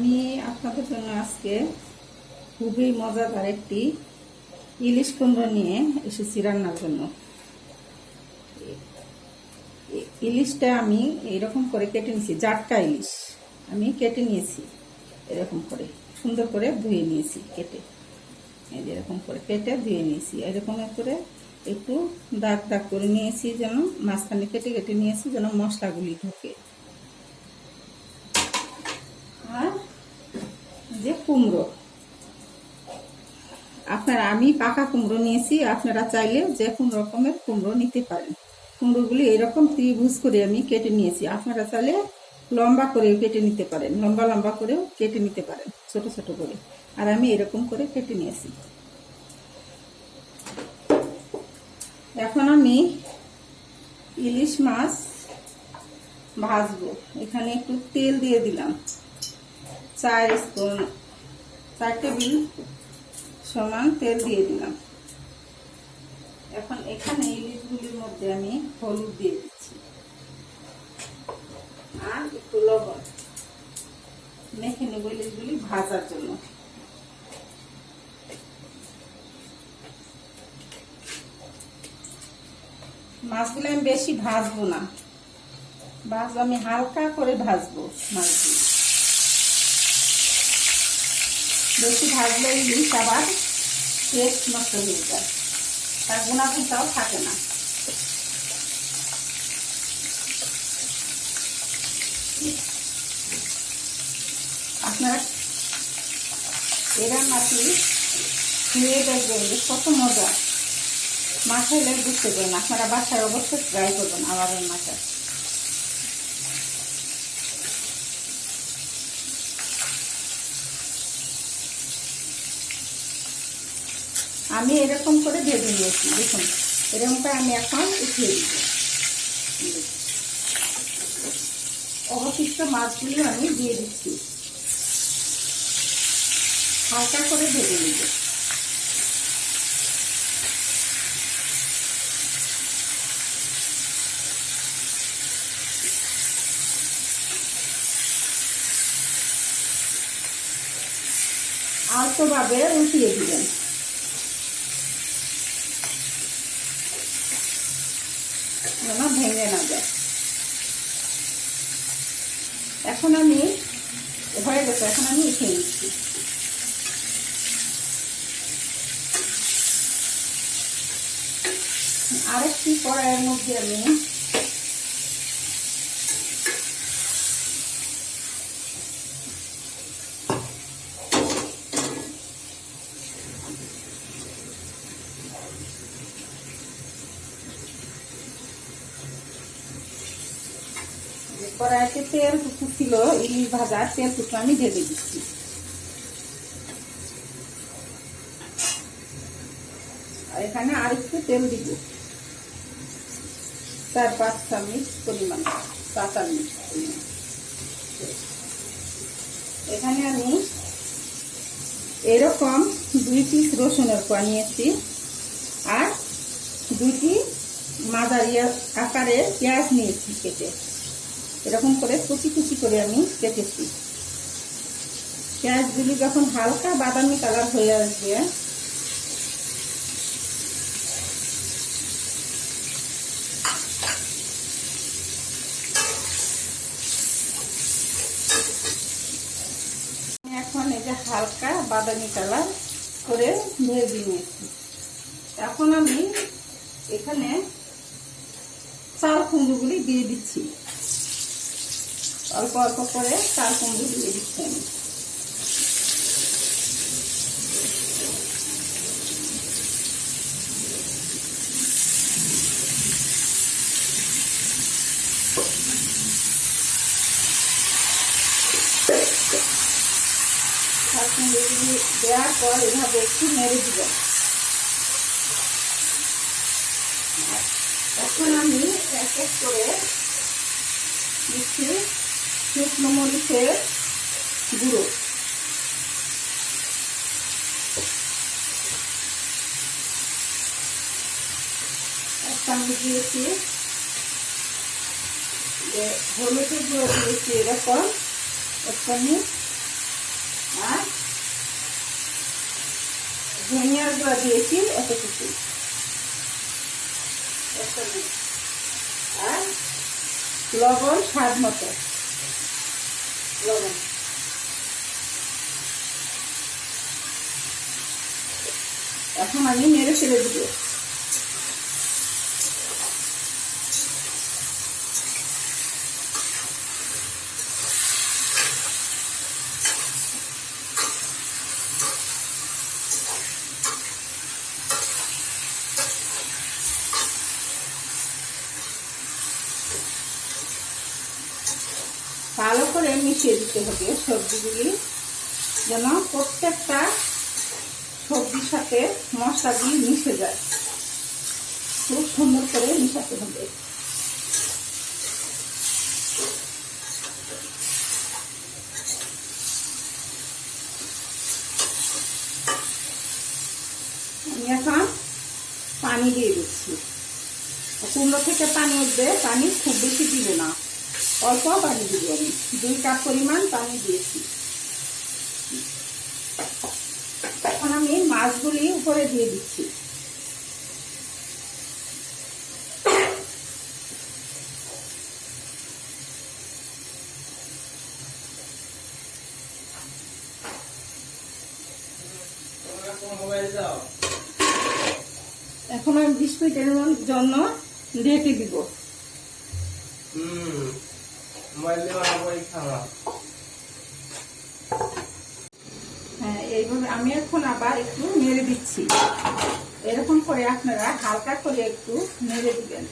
আমি আপনাদের জন্য আজকে খুবই মজাদার একটি ইলিশ কুমড়ো নিয়ে এসেছি রান্নার জন্য। ইলিশটা আমি এরকম করে কেটে নিয়েছি, জাটকা ইলিশ আমি কেটে নিয়েছি, এরকম করে সুন্দর করে ধুয়ে নিয়েছি, কেটে এই যেরকম করে কেটে ধুয়ে নিয়েছি, এরকম করে একটু দাগ দাগ করে নিয়েছি, যেন মাঝখানে কেটে কেটে নিয়েছি যেন মশলাগুলি ঢোকে। আর যে কুমড়ো, আমি পাকা কুমড়ো নিয়েছি, আপনারা চাইলে যে কোন রকমের কুমড়ো নিতে পারেন। কুমড়োগুলি এরকম ত্রিভুজ করে আমি কেটে নিয়েছি, আপনারা চাইলে লম্বা করেও কেটে নিতে পারেন, লম্বা লম্বা করেও কেটে নিতে পারেন, ছোট ছোট করে। আর আমি এরকম করে কেটে নিয়েছি। এখন আমি ইলিশ মাছ ভাজবো। এখানে একটু তেল দিয়ে দিলাম, 4 টেবিল সমান তেল দিয়ে দিলাম। এখন এখানে ইলিশগুলির মধ্যে আমি হলুদ দিয়ে দিচ্ছি আর একটু লবণ, মেখে নেব ইলিশগুলি ভাজার জন্য। মাছগুলো আমি বেশি ভাজবো না, আমি হালকা করে ভাজবো মাছগুলি। বেশি ভাজলে ইলিশ আবার টেস্ট নষ্ট হয়ে যায়, তার গুণাগুণটাও থাকে না। আপনারা এই রান্নাটি খেয়ে দেখবেন যে কত মজা। মাছ হলে বুঝতে পারেন, আপনারা বাসায় অবশ্যই ট্রাই করবেন আমার রান্নাটা। আমি এরকম করে ভেজে নিয়েছি, দেখুন এরকমটা আমি এখন উঠিয়ে দিব। অবশিষ্ট মাছগুলি আমি দিয়ে দিচ্ছি, হালকা করে ভেজে নিব। আলতোভাবে উঠিয়ে দিবেন, যেন ভেঙে না যায়। এখন আমি হয়ে গেছে, এখন আমি উঠিয়ে নিচ্ছি। আরেকটি কড়াইয়ের মধ্যে আমি কড়াইতে তেল টুকু ছিল, ইলিশ ভাজার তেল টুকু আমি ঢেলে দিচ্ছি। আর এখানে আরেকটু তেল দিব, 4-5 চামচ পরিমাণ, 4 চামচ পরিমাণ। এখানে আমি এরকম 2 পিস রসুনের কোয়া নিয়েছি আর 2টি মাঝারি আকারের পেঁয়াজ নিয়েছি কেটে, এরকম করে কুচি কুচি করে আমি কেটেছি। পেঁয়াজগুলি যখন হালকা বাদামি কালার হয়ে আসবে এখন এই যে হালকা বাদামি কালার করে ভেজে নিয়েছি। এখন আমি এখানে চাল কুমড়োগুলি দিয়ে দিচ্ছি, অল্প অল্প করে চাল কুমড়ো দিয়ে দিচ্ছি আমি। চাল কুমড়োগুলি দেওয়ার পর এভাবে একটু নেড়ে দিবেন। এখন আমি এক এক করে দিচ্ছি শুকনো মরিচের গুঁড়ো, এক চামচ দিয়েছি, হলুদের গুঁড়ো দিয়েছি এরকম 1 চামচ, আর ধনিয়ার গুঁড়া দিয়েছি এতটুকু, আর লবণ স্বাদ মতো লবণ। এখন আমি নেড়ে ছেড়ে দিব। ভালো করে মিশিয়ে দিতে হবে সবজিগুলি, যেন প্রত্যেকটা সবজির সাথে মশলাগুলি মিশে যায়। খুব সুন্দর করে মিশাতে হবে। আমি এখন পানি দিয়ে দিচ্ছি। কুমড়ো থেকে পানি উঠবে, পানি খুব বেশি দিব না, অল্প পানি দিব। আমি 2 কাপ পরিমাণ পানি দিয়েছি। এখন আমি মাছগুলি উপরে দিয়ে দিচ্ছি। এখন আমি 20 মিনিটের জন্য ঢেকে দিব। হ্যাঁ, এইভাবে আমি এখন আবার একটু নেড়ে দিচ্ছি। এরকম করে আপনারা হালকা করে একটু নেড়ে দিবেন।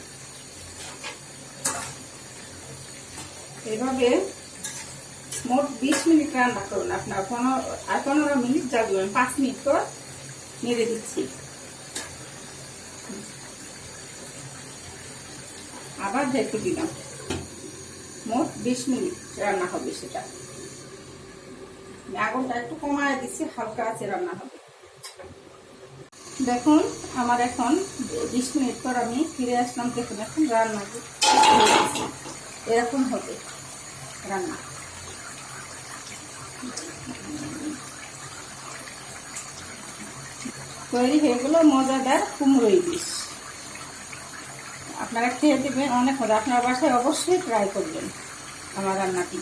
এভাবে মোট 20 মিনিট রান্না করুন। আপনার 15 মিনিট জাগবেন, 5 মিনিট পর নেড়ে দিচ্ছি। আবার ঢেকে দিলাম। মোট 20 মিনিট রান্না হবে সেটা। আগুনটা একটু কমায় দিচ্ছি, হালকা আছে রান্না হবে। দেখুন আমার এখন 20 মিনিট পর আমি ফিরে আসলাম। দেখুন এখন রান্না এরকম হবে রান্না। তৈরি হয়ে গেল মজাদার কুমড়ো ইলিশ। আপনারা খেয়ে দেবেন, অনেক মজা। আপনার বাসায় অবশ্যই ট্রাই করবেন আমার রান্নাটি।